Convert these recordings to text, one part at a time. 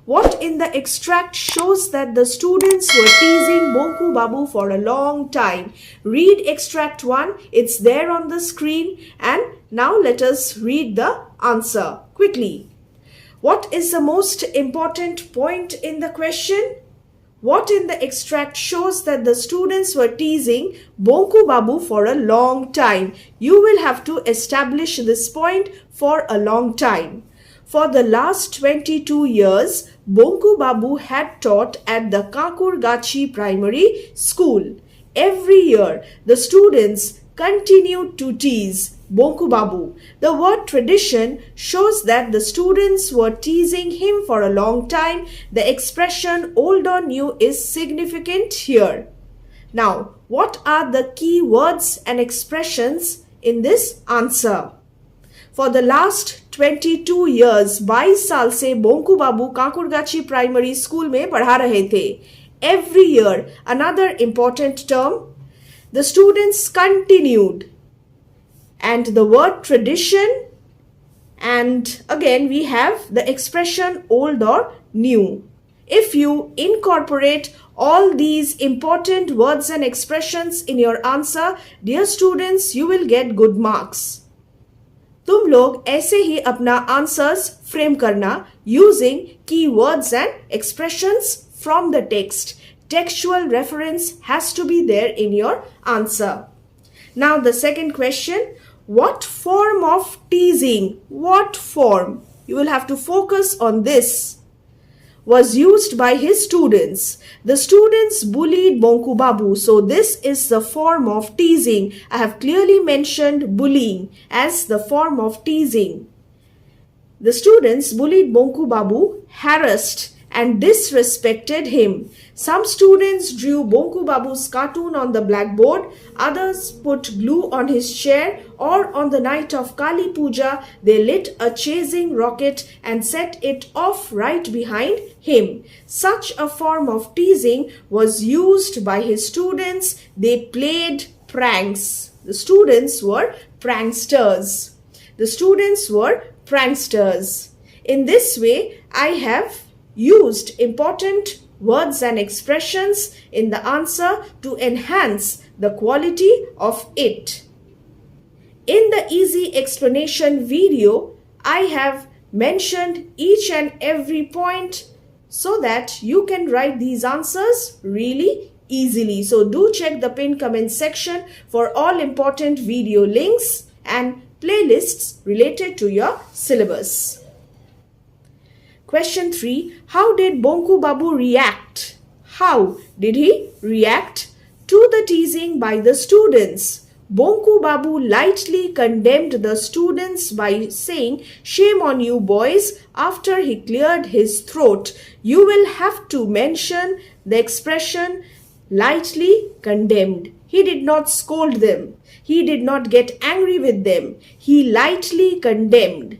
What in the extract shows that the students were teasing Bonku Babu for a long time? Read extract 1. It's there on the screen. And now let us read the answer quickly. What is the most important point in the question? What in the extract shows that the students were teasing Bonku Babu for a long time? You will have to establish this point for a long time. For the last 22 years, Bonku Babu had taught at the Kakurgachi Primary School. Every year, the students continued to tease Bonku Babu. The word tradition shows that the students were teasing him for a long time. The expression old or new is significant here. Now, what are the key words and expressions in this answer? For the last 22 years, 22 साल से बोंकू बाबू काकुरगाची primary school में पढ़ा रहे थे. Every year, another important term, the students continued. And the word tradition, and again we have the expression old or new. If you incorporate all these important words and expressions in your answer, dear students, you will get good marks. तुम लोग ऐसे ही अपना answers frame करना using keywords and expressions from the text. Textual reference has to be there in your answer. Now the second question, what form of teasing, what form, you will have to focus on this, was used by his students. The students bullied Bonku Babu. So this is the form of teasing. I have clearly mentioned bullying as the form of teasing. The students bullied Bonku Babu, harassed and disrespected him. Some students drew Bonku Babu's cartoon on the blackboard. Others put glue on his chair, or on the night of Kali Puja, they lit a chasing rocket and set it off right behind him. Such a form of teasing was used by his students. They played pranks. The students were pranksters. The students were pranksters. In this way, I have used important words and expressions in the answer to enhance the quality of it. In the easy explanation video, I have mentioned each and every point so that you can write these answers really easily. So do check the pinned comment section for all important video links and playlists related to your syllabus. Question 3. How did Bonku Babu react? How did he react to the teasing by the students? Bonku Babu lightly condemned the students by saying, "Shame on you boys," after he cleared his throat. You will have to mention the expression lightly condemned. He did not scold them. He did not get angry with them. He lightly condemned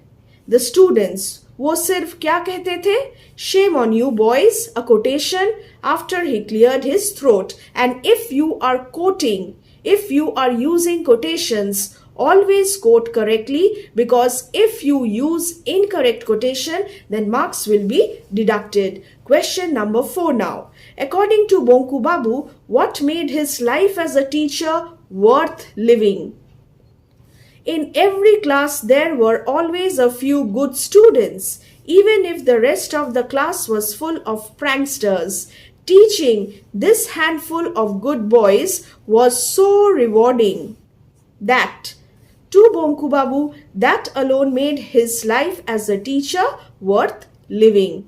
the students. वो सिर्फ क्या कहते थे? Shame on you boys, a quotation after he cleared his throat. And if you are quoting, if you are using quotations, always quote correctly, because if you use incorrect quotation, then marks will be deducted. Question number 4 now. According to Bonku Babu, what made his life as a teacher worth living? In every class, there were always a few good students, even if the rest of the class was full of pranksters. Teaching this handful of good boys was so rewarding that, to Bonku Babu, that alone made his life as a teacher worth living.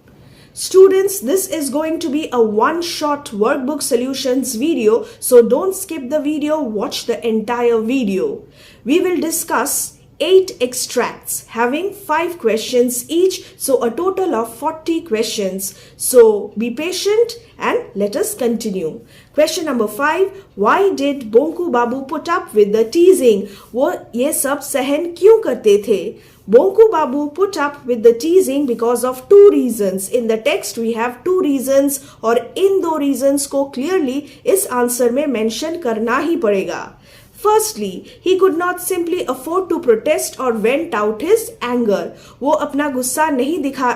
Students, this is going to be a one-shot workbook solutions video, so don't skip the video, watch the entire video. We will discuss 8 extracts having 5 questions each, so a total of 40 questions. So be patient and let us continue. Question number 5. Why did Bonku Babu put up with the teasing? वो ये सब सहन क्यों करते थे? Bonku Babu put up with the teasing because of 2 reasons. In the text we have 2 reasons, और इन 2 reasons को clearly इस answer में mention करना ही पड़ेगा. Firstly, he could not simply afford to protest or vent out his anger. वो अपना गुस्सा नहीं दिखा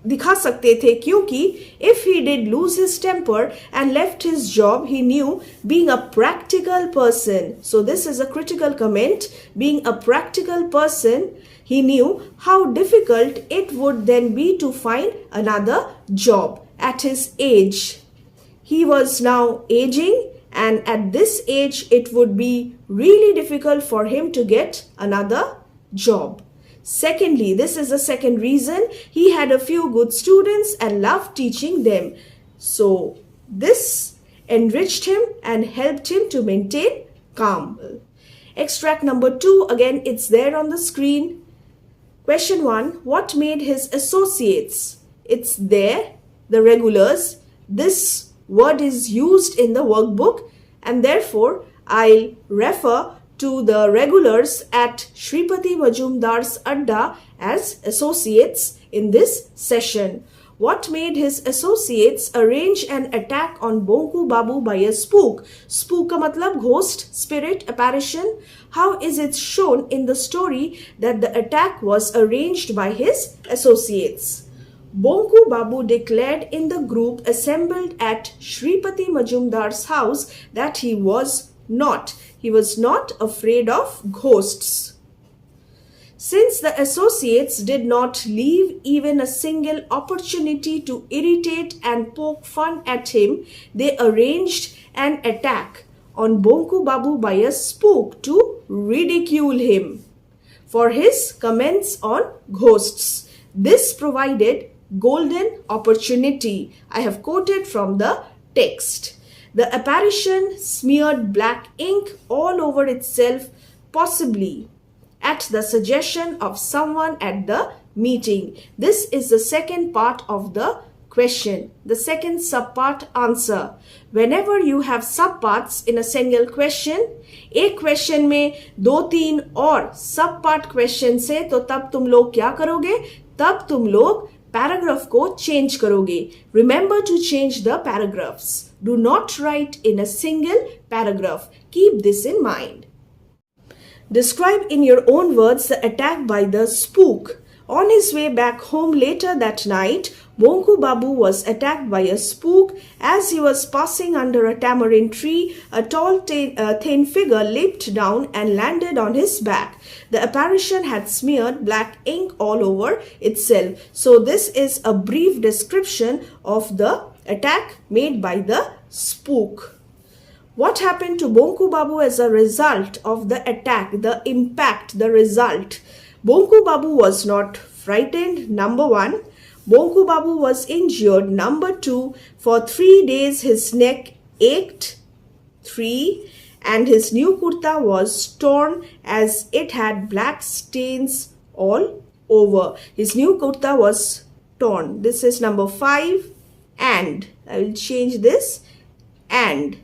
दिखा सकते थे क्योंकि if he did lose his temper and left his job, he knew being a practical person. So this is a critical comment. Being a practical person, he knew how difficult it would then be to find another job at his age. He was now aging, and at this age it would be really difficult for him to get another job. Secondly, this is the second reason, he had a few good students and loved teaching them. So this enriched him and helped him to maintain calm. Extract number 2, again it's there on the screen. Question 1, what made his associates? It's there, the regulars. This word is used in the workbook, and therefore I'll refer to the regulars at Shripati Majumdar's Adda as associates in this session. What made his associates arrange an attack on Bonku Babu by a spook? Spook ka matlab ghost, spirit, apparition. How is it shown in the story that the attack was arranged by his associates? Bonku Babu declared in the group assembled at Shripati Majumdar's house that he was not afraid of ghosts. Since the associates did not leave even a single opportunity to irritate and poke fun at him, they arranged an attack on Bonku Babu by a spook to ridicule him for his comments on ghosts. This provided golden opportunity. I have quoted from the text. The apparition smeared black ink all over itself, possibly at the suggestion of someone at the meeting. This is the second part of the question, the second subpart answer. Whenever you have subparts in a single question, एक question में 2-3 और सबपार्ट question से, तो तब तुम लोग क्या करोगे? तब तुम लोग पैराग्राफ को चेंज करोगे. Remember to change the paragraphs. Do not write in a single paragraph. Keep this in mind. Describe in your own words the attack by the spook. On his way back home later that night, Bonku Babu was attacked by a spook. As he was passing under a tamarind tree, a tall, thin figure leaped down and landed on his back. The apparition had smeared black ink all over itself. So this is a brief description of the attack made by the spook. What happened to Bonku Babu as a result of the attack, the impact, the result? Bonku Babu was not frightened, number 1. Bonku Babu was injured, number 2. For 3 days his neck ached, 3. And his new kurta was torn as it had black stains all over. His new kurta was torn. This is number 5. And I will change this. And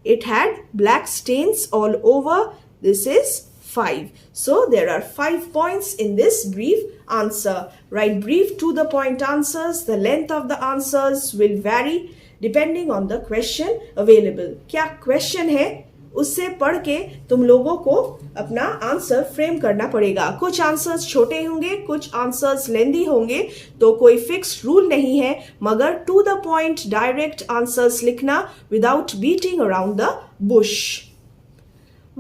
it had black stains all over. This is 5. So there are 5 points in this brief answer. Write brief to the point answers. The length of the answers will vary depending on the question available. क्या question है उससे पढ़ के तुम लोगों को अपना answer frame करना पड़ेगा. कुछ आंसर्स छोटे होंगे, कुछ आंसर्स लेंदी होंगे, तो कोई फिक्स्ड रूल नहीं है, मगर to the point direct answers लिखना without beating around the bush.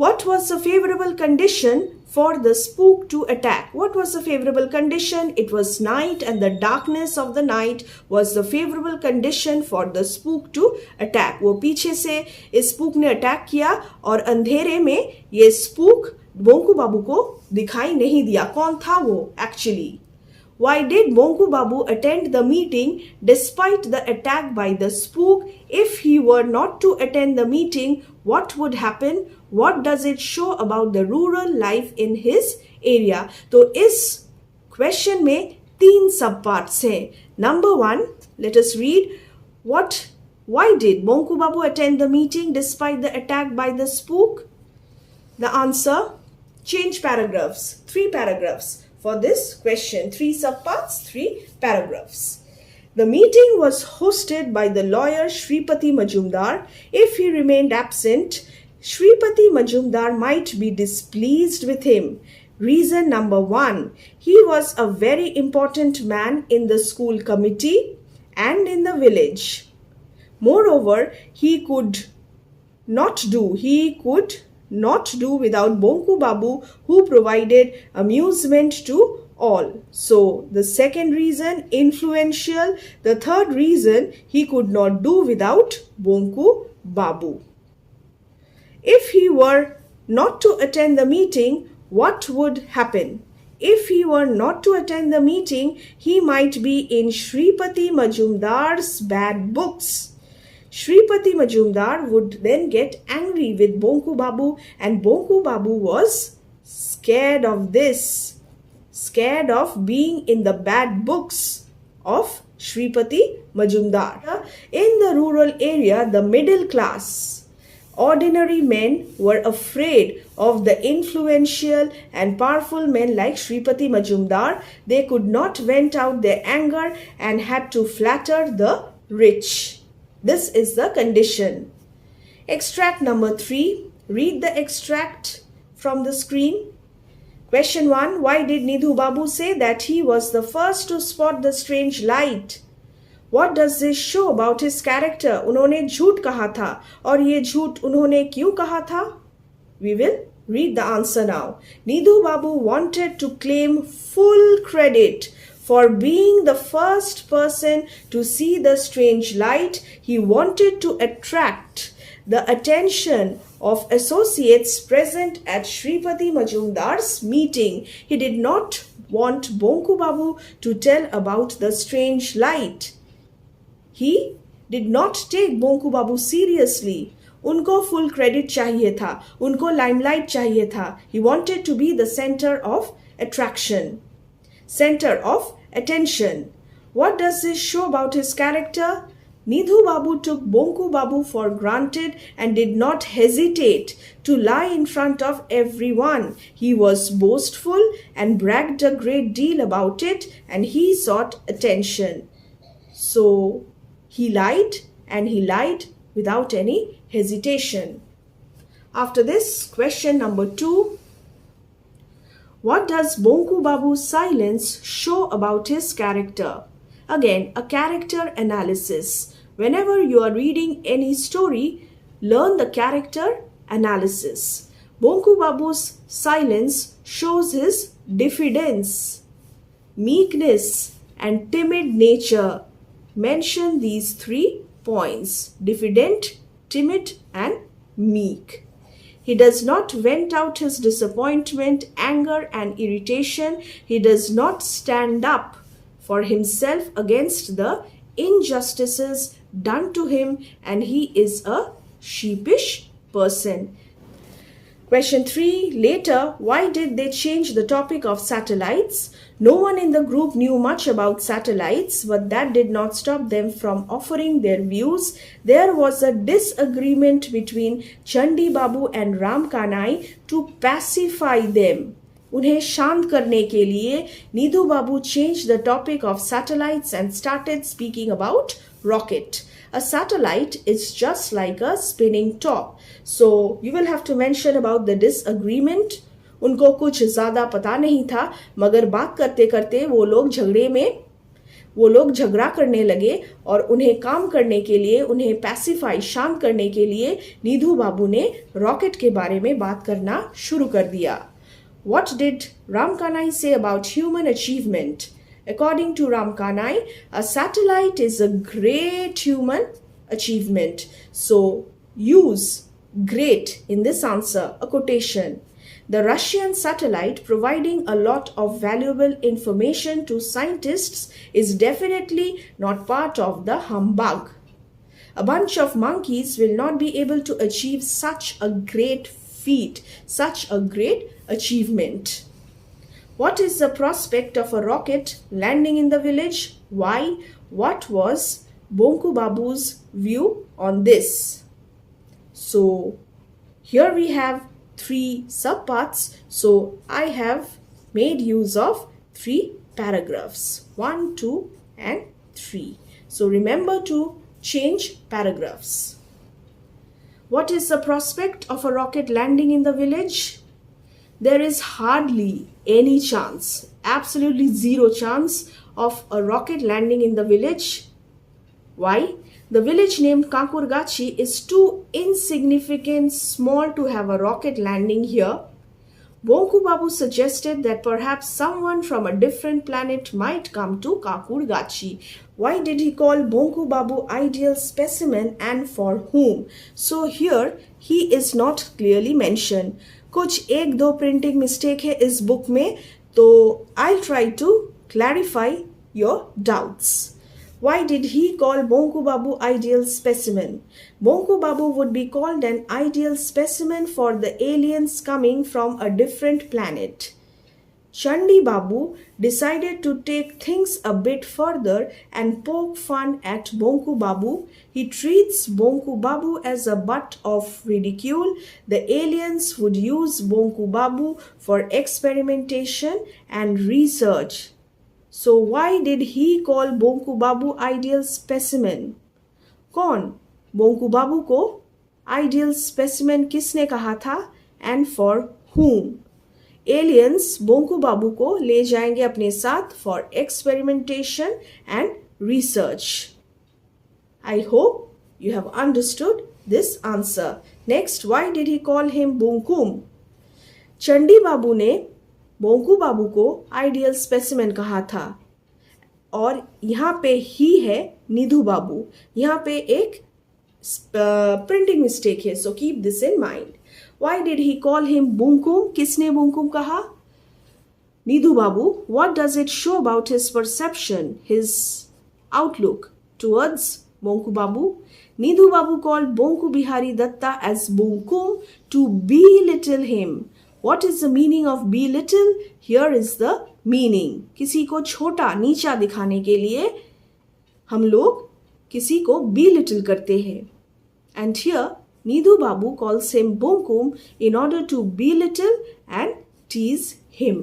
What was the favorable condition for the spook to attack? What was the favorable condition? It was night, and the darkness of the night was the favorable condition for the spook to attack. वो पीछे से इस spook ने attack किया और अंधेरे में ये spook बोंकू बाबू को दिखाई नहीं दिया. कौन था वो actually? Why did Bonku Babu attend the meeting despite the attack by the spook? If he were not to attend the meeting, what would happen? What does it show about the rural life in his area? तो इस question में 3 subparts हैं. Number 1, let us read why did Bonku Babu attend the meeting despite the attack by the spook? The answer, change paragraphs, 3 paragraphs. For this question, 3 subparts, 3 paragraphs. The meeting was hosted by the lawyer Shripati Majumdar. If he remained absent, Shripati Majumdar might be displeased with him. Reason number 1, he was a very important man in the school committee and in the village. Moreover, he could not do without Bonku Babu, who provided amusement to all. So the second reason, influential. The third reason, he could not do without Bonku Babu. If he were not to attend the meeting, what would happen? If he were not to attend the meeting, he might be in Shripati Majumdar's bad books. Shripati Majumdar would then get angry with Bonku Babu, and Bonku Babu was scared of this, scared of being in the bad books of Shripati Majumdar. In the rural area, the middle class, ordinary men were afraid of the influential and powerful men like Shripati Majumdar. They could not vent out their anger and had to flatter the rich. This is the condition. Extract number 3. Read the extract from the screen. Question 1. Why did Nidhu Babu say that he was the first to spot the strange light? What does this show about his character? उन्होंने झूठ कहा था और ये झूठ उन्होंने क्यों कहा था? We will read the answer now. Nidhu Babu wanted to claim full credit for being the first person to see the strange light. He wanted to attract the attention of associates present at Shripati Majumdar's meeting. He did not want Bonku Babu to tell about the strange light. He did not take Bonku Babu seriously. उनको full credit चाहिए था, उनको limelight चाहिए था. He wanted to be the center of attraction, center of attention. What does this show about his character? Nidhu Babu took Bonku Babu for granted and did not hesitate to lie in front of everyone. He was boastful and bragged a great deal about it, and he sought attention. So he lied, and he lied without any hesitation. After this, question number 2. What does Bonku Babu's silence show about his character? Again, a character analysis. Whenever you are reading any story, learn the character analysis. Bonku Babu's silence shows his diffidence, meekness, and timid nature. Mention these 3 points: diffident, timid, and meek. He does not vent out his disappointment, anger, and irritation. He does not stand up for himself against the injustices done to him, and he is a sheepish person. Question 3. Later, why did they change the topic of satellites? No one in the group knew much about satellites, but that did not stop them from offering their views. There was a disagreement between Chandi Babu and Ram Kanai to pacify them. उन्हें शांत करने के लिए नीधू बाबू changed the topic of satellites and started speaking about rocket. A satellite is just like a spinning top. So you will have to mention about the disagreement. उनको कुछ ज़्यादा पता नहीं था, मगर बात करते करते वो लोग झगड़ा करने लगे और उन्हें काम करने के लिए, उन्हें पैसिफाई, शांत करने के लिए नीधू बाबू ने रॉकेट के बारे में बात करना शुरू कर दिया. What did Ram Kanai say about human achievement? According to Ram Kanai, a satellite is a great human achievement. So use great in this answer, a quotation. The Russian satellite providing a lot of valuable information to scientists is definitely not part of the humbug. A bunch of monkeys will not be able to achieve such a great feat, such a great achievement. What is the prospect of a rocket landing in the village? Why? What was Bonku Babu's view on this? So here we have 3 subparts. So I have made use of 3 paragraphs, 1, 2 and 3. So remember to change paragraphs. What is the prospect of a rocket landing in the village? There is hardly any chance, absolutely zero chance of a rocket landing in the village. Why? The village named Kakurgachi is too insignificant, small to have a rocket landing here. Bonku Babu suggested that perhaps someone from a different planet might come to Kakurgachi. Why did he call Bonku Babu ideal specimen and for whom? So here he is not clearly mentioned. कुछ एक दो printing mistake है इस book में, तो I'll try to clarify your doubts. Why did he call Bonku Babu ideal specimen? Bonku Babu would be called an ideal specimen for the aliens coming from a different planet. Chandi Babu decided to take things a bit further and poke fun at Bonku Babu. He treats Bonku Babu as a butt of ridicule. The aliens would use Bonku Babu for experimentation and research. So why did he call Bonku Babu ideal specimen? कौन Bonku Babu को ideal specimen किसने कहा था and for whom? Aliens Bonku Babu को ले जाएंगे अपने साथ for experimentation and research. I hope you have understood this answer. Next, why did he call him Bonkum? Chandi बाबू ने बोंकू बाबू को आइडियल स्पेसिमेन कहा था और यहाँ पे ही है निधु बाबू. यहाँ पे एक प्रिंटिंग मिस्टेक है, so keep this in mind. Why did he call him bunkum? किसने बुंकुम कहा? Nidhu Babu. What does it show about his perception, his outlook towards Bonku Babu? Nidhu Babu called Bonku Bihari Datta as Bonkum to belittle him. What is the meaning of belittle? Here is the meaning. किसी को छोटा नीचा दिखाने के लिए हम लोग किसी को belittle करते हैं. And here Nidhu Babu calls him Bonkum in order to belittle and tease him.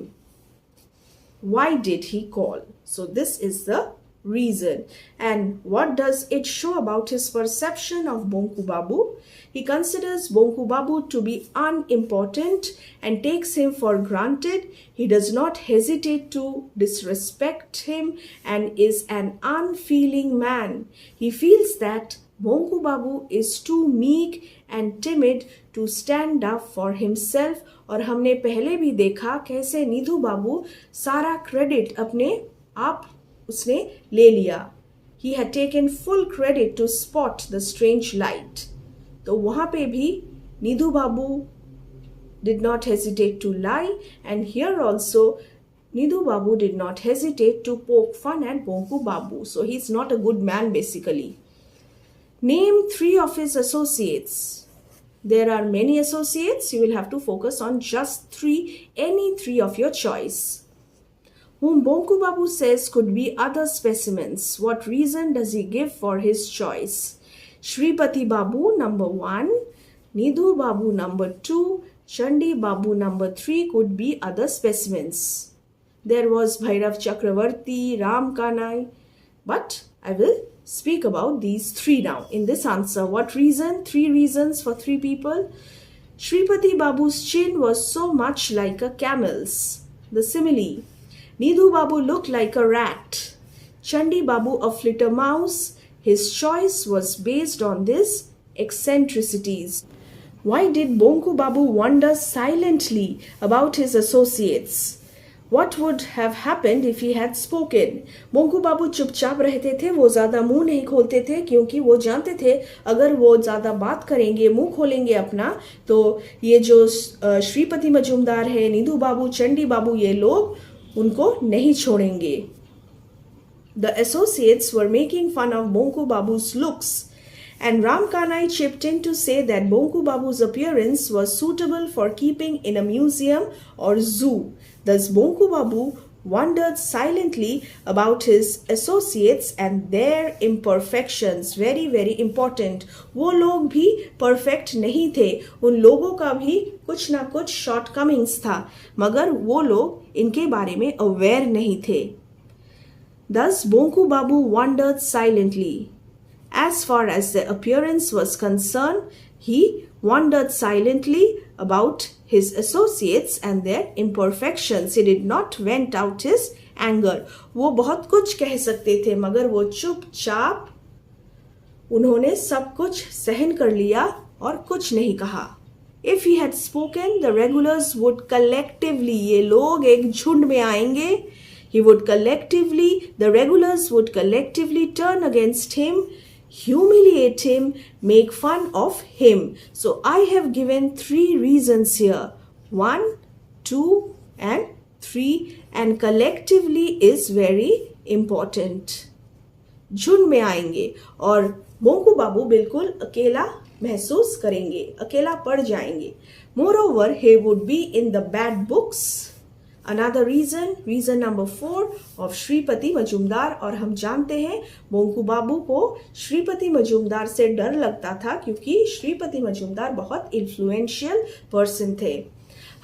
Why did he call? So this is the reason. And what does it show about his perception of Bonku Babu? He considers Bonku Babu to be unimportant and takes him for granted. He does not hesitate to disrespect him and is an unfeeling man. He feels that Bonku Babu is too meek and timid to stand up for himself. और हमने पहले भी देखा कैसे निधु बाबू सारा credit अपने आप उसने ले लिया. He had taken full credit to spot the strange light. तो वहाँ पे भी निधु बाबू did not hesitate to lie, and here also Nidhu Babu did not hesitate to poke fun at Bonku Babu. So he's not a good man basically. Name 3 of his associates. There are many associates. You will have to focus on just 3, any 3 of your choice. Whom Bonku Babu says could be other specimens. What reason does he give for his choice? Shripati Babu number 1, Nidhu Babu number 2, Chandi Babu number 3 could be other specimens. There was Bhairav Chakravarti, Ram Kanai, but I will speak about these 3 now in this answer. What reason? 3 reasons for 3 people. Shripati Babu's chin was so much like a camel's. The simile. Nidhu Babu looked like a rat. Chandi Babu a flitter mouse. His choice was based on these eccentricities. Why did Bonku Babu wonder silently about his associates? What would have happened if he had spoken? Bonku Babu चुपचाप रहते थे, वो ज़्यादा मुंह नहीं खोलते थे क्योंकि वो जानते थे अगर वो ज़्यादा बात करेंगे, मुंह खोलेंगे अपना, तो ये जो श्रीपति मजूमदार है, निधु बाबू, चंडी बाबू, ये लोग उनको नहीं छोड़ेंगे. The associates were making fun of Bonku Babu's looks, and Ram Kanai chipped in to say that Bonku Babu's appearance was suitable for keeping in a museum or zoo. Thus Bonku Babu wondered silently about his associates and their imperfections. Very very important. वो लोग भी perfect नहीं थे, उन लोगों का भी कुछ ना कुछ shortcomings था, मगर वो लोग इनके बारे में aware नहीं थे. Thus Bonku Babu wondered silently. As far as the appearance was concerned, he wondered silently about his associates and their imperfections. He did not vent out his anger. वो बहुत कुछ कह सकते थे मगर वो चुपचाप उन्होंने सब कुछ सहन कर लिया और कुछ नहीं कहा. If he had spoken, the regulars would collectively, ये लोग एक झुंड में आएंगे. The regulars would collectively turn against him, humiliate him, make fun of him. So I have given 3 reasons here. 1, 2 and 3, and collectively is very important. झुंड में आएंगे और बोंकू बाबू बिल्कुल अकेला महसूस करेंगे, अकेला पड़ जाएंगे. Moreover, he would be in the bad books. Another reason number 4 of Shripati Majumdar. और हम जानते हैं बोंकू बाबू को श्रीपति मजूमदार से डर लगता था क्योंकि श्रीपति मजूमदार बहुत influential person थे.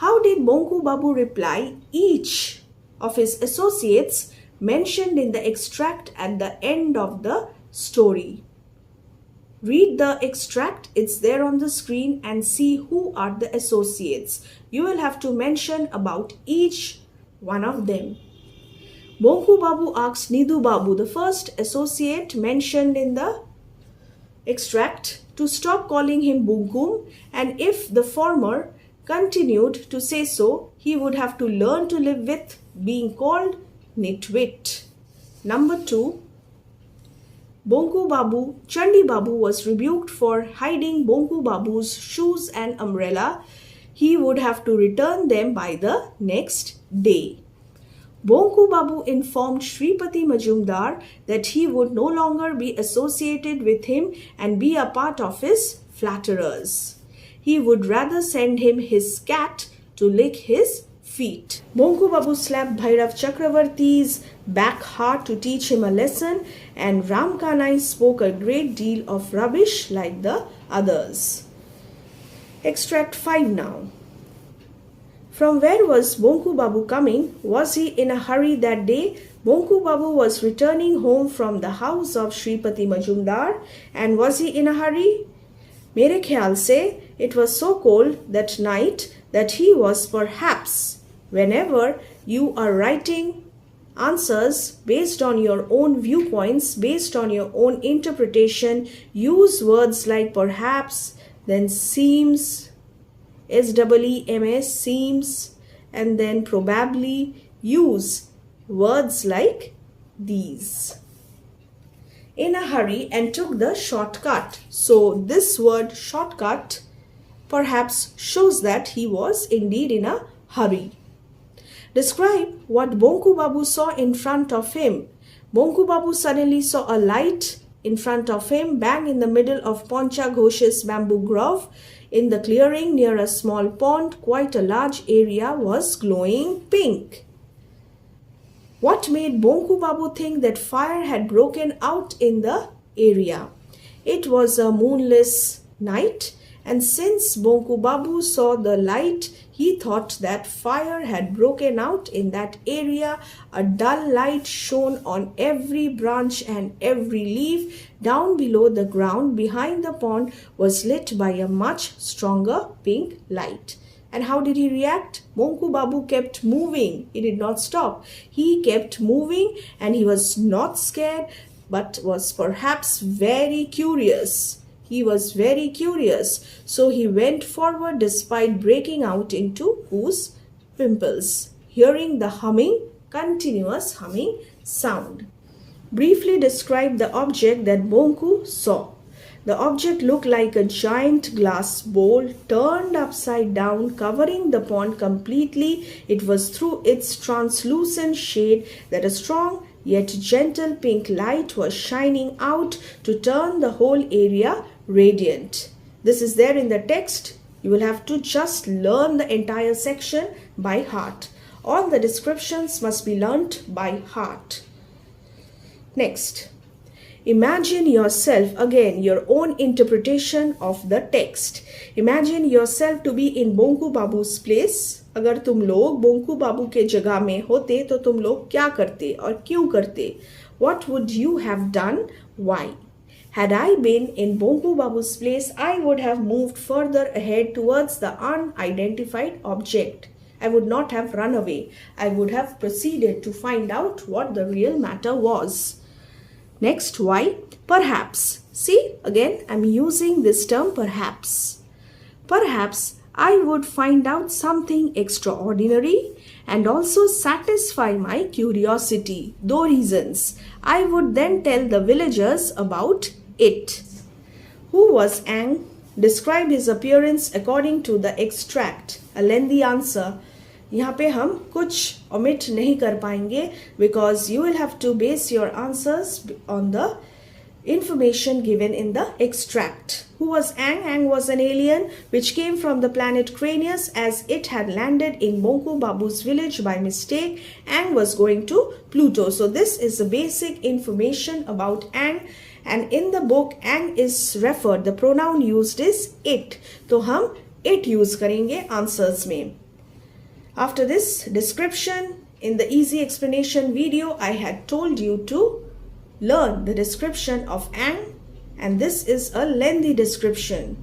How did Bonku Babu reply each of his associates mentioned in the extract at the end of the story? Read the extract, it's there on the screen, and see who are the associates. You will have to mention about each one of them. Bonku Babu asked Nidu Babu, the first associate mentioned in the extract, to stop calling him Bunkum, and if the former continued to say so, he would have to learn to live with being called nitwit. Number 2, Bonku Babu, Chandi Babu was rebuked for hiding Bonku Babu's shoes and umbrella. He would have to return them by the next day. Bonku Babu informed Shripati Majumdar that he would no longer be associated with him and be a part of his flatterers. He would rather send him his cat to lick his feet. Bonku Babu slapped Bhairav Chakravarti's back hard to teach him a lesson, and Ramkanai spoke a great deal of rubbish like the others. Extract 5 now. From where was Bonku Babu coming? Was he in a hurry that day? Bonku Babu was returning home from the house of Shripati Majumdar, and was he in a hurry? Mere khayal se it was so cold that night that he was perhaps. Whenever you are writing answers based on your own viewpoints, based on your own interpretation, use words like perhaps, then seems, SEEMS, seems, and then probably. Use words like these. In a hurry and took the shortcut. So this word shortcut perhaps shows that he was indeed in a hurry. Describe what Bonku Babu saw in front of him. Bonku Babu suddenly saw a light in front of him, bang in the middle of Poncha Ghosh's bamboo grove. In the clearing near a small pond, quite a large area was glowing pink. What made Bonku Babu think that fire had broken out in the area? It was a moonless night, and since Bonku Babu saw the light, he thought that fire had broken out in that area. A dull light shone on every branch and every leaf. Down below the ground behind the pond was lit by a much stronger pink light. And how did he react? Bonku Babu kept moving. He did not stop. He kept moving, and he was not scared but was perhaps very curious. He was very curious, so he went forward despite breaking out into goose pimples, hearing the humming, continuous humming sound. Briefly describe the object that Bonku saw. The object looked like a giant glass bowl turned upside down, covering the pond completely. It was through its translucent shade that a strong yet gentle pink light was shining out to turn the whole area radiant. This is there in the text. You will have to just learn the entire section by heart. All the descriptions must be learnt by heart. Next, imagine yourself, again your own interpretation of the text. Imagine yourself to be in Bonku Babu's place. अगर तुम लोग बोंकू बाबू के जगह में होते तो तुम लोग क्या करते और क्यों करते? What would you have done? Why? Had I been in Bonku Babu's place, I would have moved further ahead towards the unidentified object. I would not have run away. I would have proceeded to find out what the real matter was. Next, why? Perhaps. See, again, I'm using this term perhaps. Perhaps I would find out something extraordinary and also satisfy my curiosity. Though reasons. I would then tell the villagers about it. Who was Ang? Describe his appearance according to the extract. A lengthy answer. यहाँ पे हम कुछ omit नहीं कर पाएंगे because you will have to base your answers on the information given in the extract. Who was Ang? Ang was an alien which came from the planet Cranius as it had landed in Bonku Babu's village by mistake. Ang was going to Pluto. So this is the basic information about Ang. And in the book, Ang is referred, the pronoun used is it. तो हम it use करेंगे answers में. After this description, in the easy explanation video, I had told you to learn the description of Ang, and this is a lengthy description.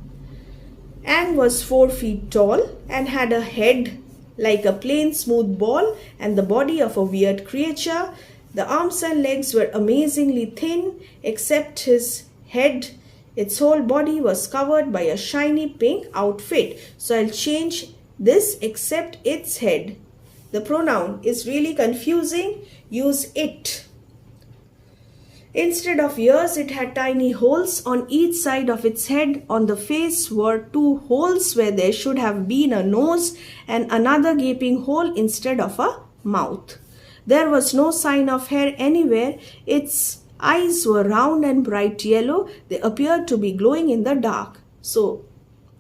Ang was 4 feet tall and had a head like a plain smooth ball and the body of a weird creature. The arms and legs were amazingly thin, except his head. Its whole body was covered by a shiny pink outfit. So I'll change this except its head. The pronoun is really confusing. Use it. Instead of ears, it had tiny holes on each side of its head. On the face were 2 holes where there should have been a nose and another gaping hole instead of a mouth. There was no sign of hair anywhere. Its eyes were round and bright yellow. They appeared to be glowing in the dark. So,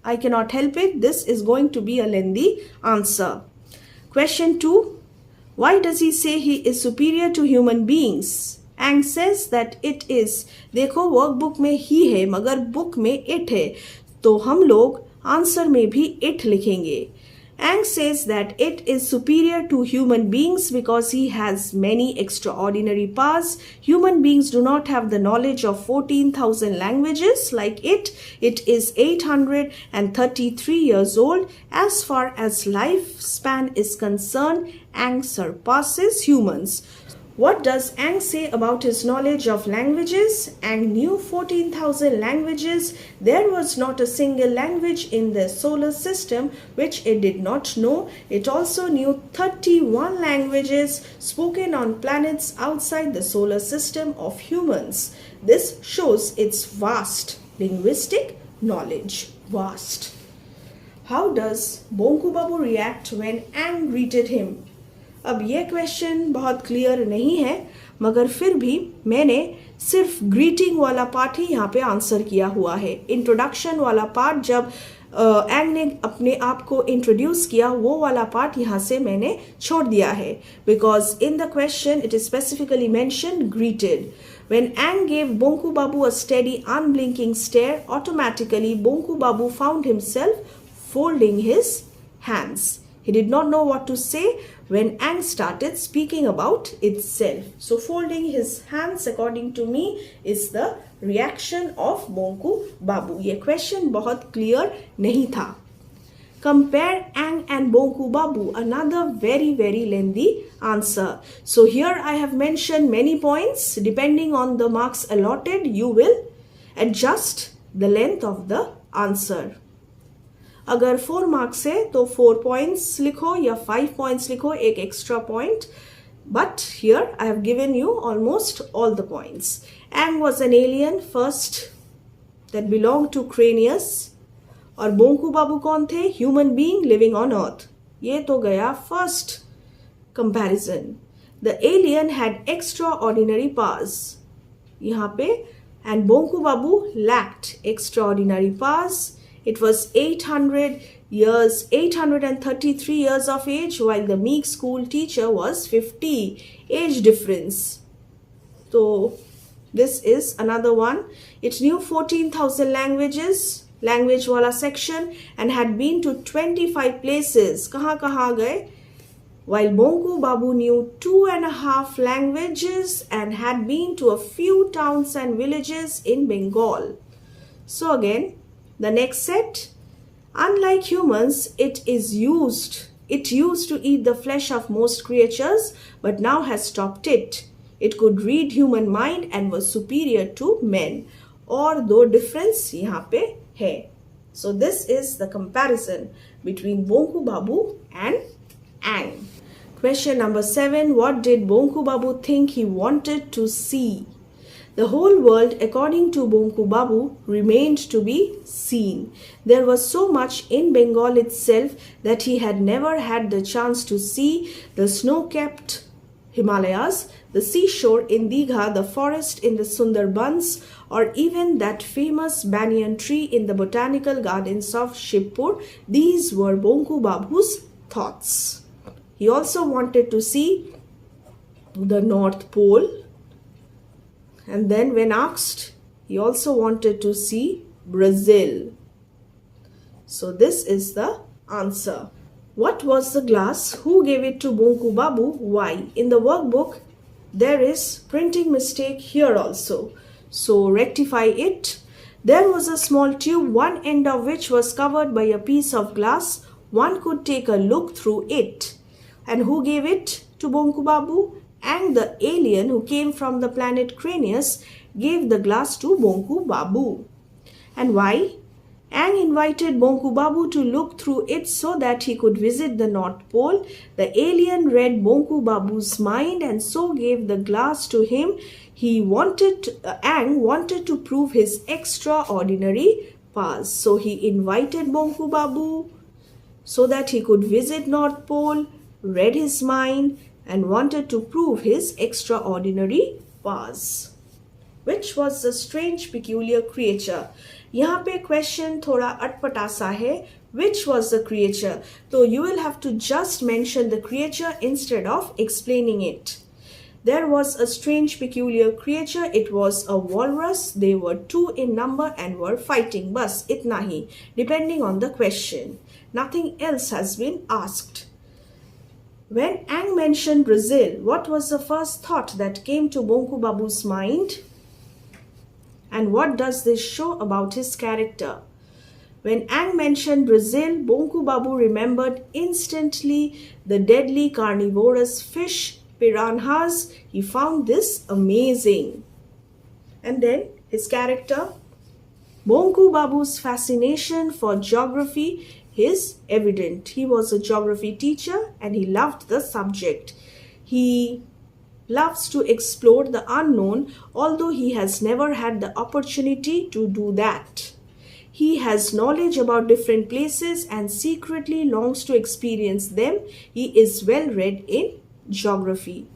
I cannot help it. This is going to be a lengthy answer. Question 2. Why does he say he is superior to human beings? Ang says that it is. देखो workbook में ही है मगर book में it है. तो हम लोग answer में भी it लिखेंगे. Ang says that it is superior to human beings because he has many extraordinary powers. Human beings do not have the knowledge of 14,000 languages like it. It is 833 years old. As far as lifespan is concerned, Ang surpasses humans. What does Ang say about his knowledge of languages? Ang knew 14,000 languages. There was not a single language in the solar system which it did not know. It also knew 31 languages spoken on planets outside the solar system of humans. This shows its vast linguistic knowledge. Vast. How does Bonku Babu react when Ang greeted him? अब ये question बहुत clear नहीं है मगर फिर भी मैंने सिर्फ ग्रीटिंग वाला पार्ट ही यहाँ पे आंसर किया हुआ है. इंट्रोडक्शन वाला पार्ट जब एंग ने अपने आप को इंट्रोड्यूस किया वो वाला पार्ट यहाँ से मैंने छोड़ दिया है because in the question it is specifically mentioned greeted. When Ang gave Bonku Babu a steady unblinking stare, automatically Bonku Babu found himself folding his hands. He did not know what to say when Ang started speaking about itself. So folding his hands according to me is the reaction of Bonku Babu. ये question बहुत clear नहीं था. Compare Ang and Bonku Babu, another very lengthy answer. So here I have mentioned many points. Depending on the marks allotted, you will adjust the length of the answer. अगर 4 marks है तो 4 points लिखो या 5 points लिखो, एक extra point. But here I have given you almost all the points. Ang was an alien first that belong to Craneus. और बोंकू बाबू कौन थे? Human being living on earth. ये तो गया first comparison. The alien had extraordinary powers. यहाँ पे and Bonku Babu lacked extraordinary powers. It was 833 years of age while the meek school teacher was 50. Age difference. So this is another one. It knew 14,000 languages, language wala section, and had been to 25 places. कहाँ कहाँ गए? While Bonku Babu knew 2.5 languages and had been to a few towns and villages in Bengal. So again, the next set. Unlike humans, it used to eat the flesh of most creatures, but now has stopped it. It could read human mind and was superior to men. और दो difference यहाँ पे है. So this is the comparison between Bonku Babu and Ang. Question number 7. What did Bonku Babu think he wanted to see? The whole world, according to Bonku Babu, remained to be seen. There was so much in Bengal itself that he had never had the chance to see: the snow-capped Himalayas, the seashore in Digha, the forest in the Sundarbans, or even that famous banyan tree in the botanical gardens of Shibpur. These were Bonku Babu's thoughts. He also wanted to see the North Pole. And then when asked, he also wanted to see Brazil. So this is the answer. What was the glass? Who gave it to Bonku Babu? Why? In the workbook, there is printing mistake here also. So rectify it. There was a small tube, one end of which was covered by a piece of glass. One could take a look through it. And who gave it to Bonku Babu? Ang, the alien who came from the planet Cranius, gave the glass to Bonku Babu. And why? Ang invited Bonku Babu to look through it so that he could visit the North Pole. The alien read Bonku Babu's mind and so gave the glass to him. Ang wanted to prove his extraordinary powers. So he invited Bonku Babu so that he could visit North Pole, read his mind, and wanted to prove his extraordinary powers. Which was the strange peculiar creature? यहाँ पे question थोड़ा अटपटा सा है. Which was the creature? So you will have to just mention the creature instead of explaining it. There was a strange peculiar creature. It was a walrus. They were 2 in number and were fighting. Bas itna hi, depending on the question. Nothing else has been asked. When Ang mentioned Brazil, what was the first thought that came to Bonku Babu's mind? And what does this show about his character? When Ang mentioned Brazil, Bonku Babu remembered instantly the deadly carnivorous fish, piranhas. He found this amazing. And then his character. Bonku Babu's fascination for geography is evident. He was a geography teacher and he loved the subject. He loves to explore the unknown, although he has never had the opportunity to do that. He has knowledge about different places and secretly longs to experience them. He is well read in geography.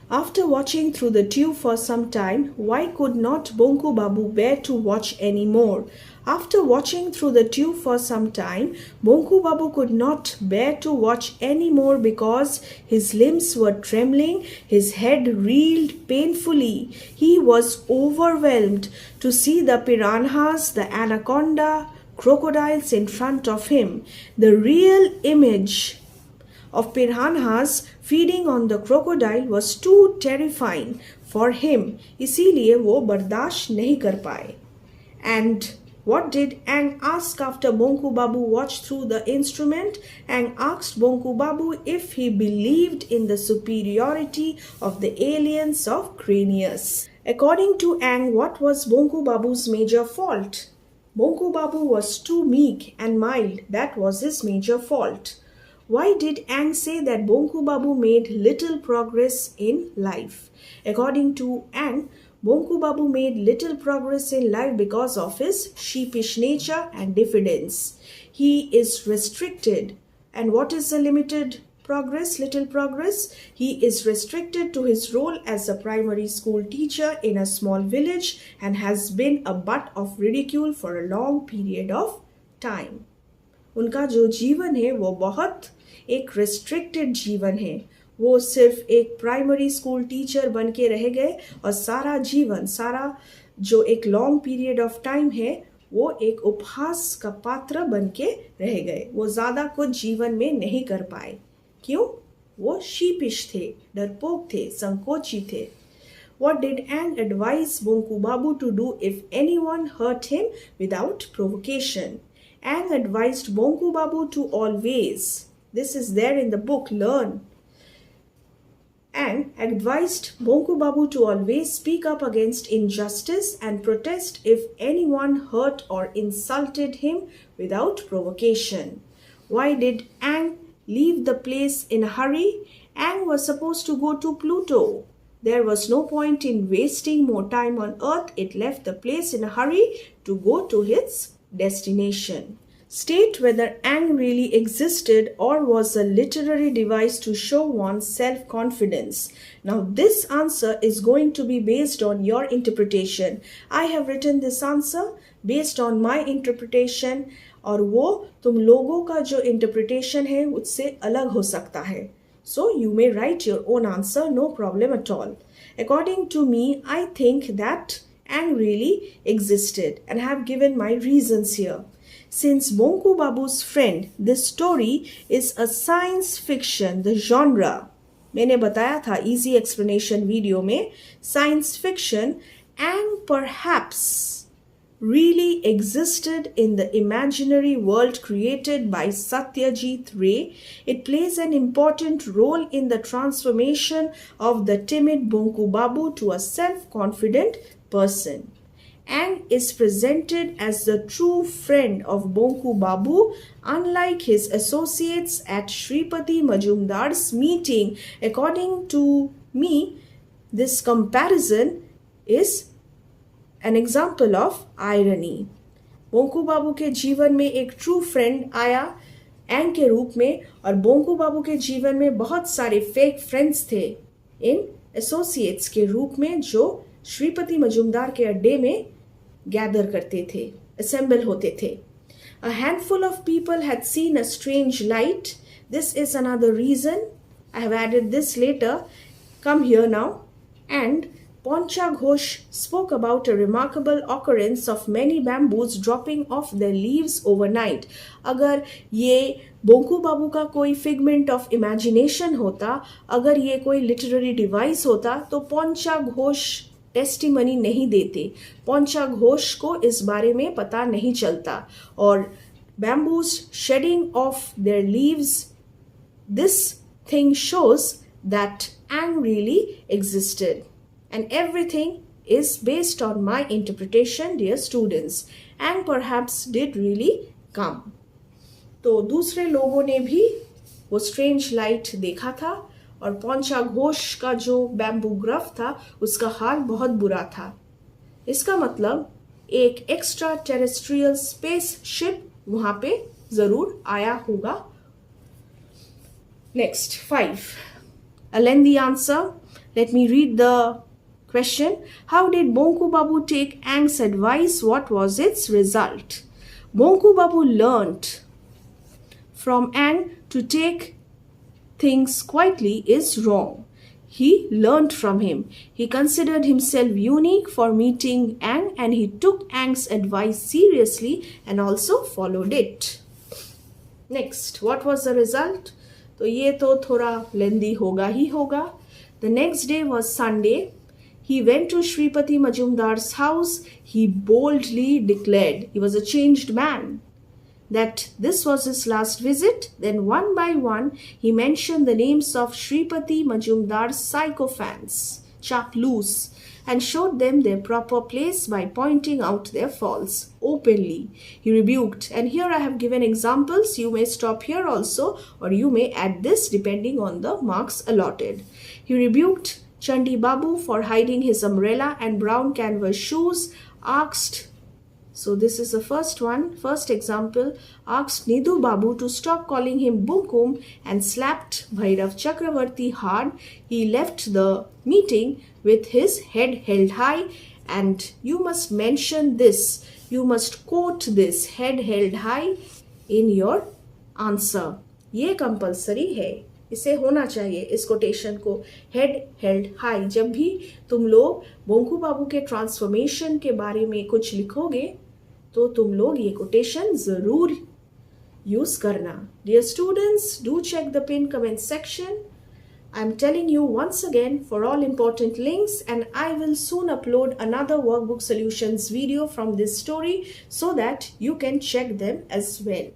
After watching through the tube for some time, why could not Bonku Babu bear to watch any more? After watching through the tube for some time, Bonku Babu could not bear to watch any more because his limbs were trembling, his head reeled painfully. He was overwhelmed to see the piranhas, the anaconda, crocodiles in front of him. The real image of piranhas feeding on the crocodile was too terrifying for him. इसीलिए वो बर्दाश्त नहीं कर पाए. And what did Ang ask after Bonku Babu watched through the instrument? Ang asked Bonku Babu if he believed in the superiority of the aliens of Cranius. According to Ang, what was Bonku Babu's major fault? Bonku Babu was too meek and mild. That was his major fault. Why did Ang say that Bonku Babu made little progress in life? According to Ang, Bonku Babu made little progress in life because of his sheepish nature and diffidence. He is restricted. And what is the limited progress, little progress? He is restricted to his role as a primary school teacher in a small village and has been a butt of ridicule for a long period of time. उनका जो जीवन है वो बहुत एक restricted जीवन है. वो सिर्फ एक प्राइमरी स्कूल टीचर बन के रह गए और सारा जीवन, सारा जो एक लॉन्ग पीरियड ऑफ टाइम है वो एक उपहास का पात्र बन के रह गए. वो ज़्यादा कुछ जीवन में नहीं कर पाए. क्यों? वो sheepish थे, डरपोक थे, संकोची थे. What did Ang advise Bonku Babu to do if anyone hurt him without provocation? Ang advised Bonku Babu to always, this is there in the book, learn. Ang advised Bonku Babu to always speak up against injustice and protest if anyone hurt or insulted him without provocation. Why did Ang leave the place in a hurry? Ang was supposed to go to Pluto. There was no point in wasting more time on Earth. It left the place in a hurry to go to its destination. State whether Ang really existed or was a literary device to show one's self-confidence. Now this answer is going to be based on your interpretation. I have written this answer based on my interpretation और वो तुम लोगों का जो interpretation है उससे अलग हो सकता है. So you may write your own answer, no problem at all. According to me, I think that Ang really existed and have given my reasons here. Since Bonku Babu's friend, this story is a science fiction, the genre. मैंने बताया था easy explanation video में science fiction, Ang perhaps really existed in the imaginary world created by Satyajit Ray. It plays an important role in the transformation of the timid Bonku Babu to a self-confident person. Ang is presented as the true friend of Bonku Babu, unlike his associates at Shripati Majumdar's meeting. According to me, this comparison is an example of irony. Bonku बाबू के जीवन में एक true friend आया एंग के रूप में और बोंकू बाबू के जीवन में बहुत सारे फेक फ्रेंड्स थे इन एसोसिएट्स के रूप में जो श्रीपति मजुमदार के अड्डे में गैदर करते थे, असेंबल होते थे. A handful of people had seen a strange light. This is another reason. I have added this later. Come here now. And Poncha Ghosh spoke about a remarkable occurrence of many bamboos dropping off their leaves overnight. अगर ये बोंकू बाबू का कोई figment of imagination होता, अगर ये कोई literary device होता, तो पोंचा घोष टेस्टिमनी नहीं देते. पोंचा घोष को इस बारे में पता नहीं चलता. और bamboos shedding off their leaves, this thing shows that Ang really existed. And everything is based on my interpretation, dear students. Ang perhaps did really come. तो दूसरे लोगों ने भी वो स्ट्रेंज लाइट देखा था और पोंचा घोष का जो बैम्बू ग्रफ था उसका हाल बहुत बुरा था. इसका मतलब एक एक्स्ट्रा टेरेस्ट्रियल स्पेस शिप वहां पे जरूर आया होगा. Next 5. A lengthy answer. Let me read the question. How did Bonku Babu take Ang's advice? What was its result? Bonku Babu learnt from Ang to take things quietly is wrong. He learnt from him. He considered himself unique for meeting Ang and he took Ang's advice seriously and also followed it. Next, what was the result? तो ये तो थोड़ा लेंदी होगा ही होगा. The next day was Sunday. He went to Shripati Majumdar's house. He boldly declared he was a changed man, that this was his last visit. Then one by one he mentioned the names of Shripati Majumdar's sycophants, chaplus, and showed them their proper place by pointing out their faults openly. He rebuked, and here I have given examples. You may stop here also or you may add this depending on the marks allotted. He rebuked Chandi Babu for hiding his umbrella and brown canvas shoes, asked, so this is the first one, first example, asked Nidu Babu to stop calling him Bunkum and slapped Bhairav Chakravarti hard. He left the meeting with his head held high, and you must mention this, you must quote this head held high in your answer. ये compulsory है, इसे होना चाहिए इस quotation को, head held high. जब भी तुम लोग बोंकू बाबू के ट्रांसफॉर्मेशन के बारे में कुछ लिखोगे तो तुम लोग ये कोटेशन जरूर यूज करना. Dear students, do check the pin comment section. I'm telling you once again for all important links, and I will soon upload another workbook solutions video from this story so that you can check them as well.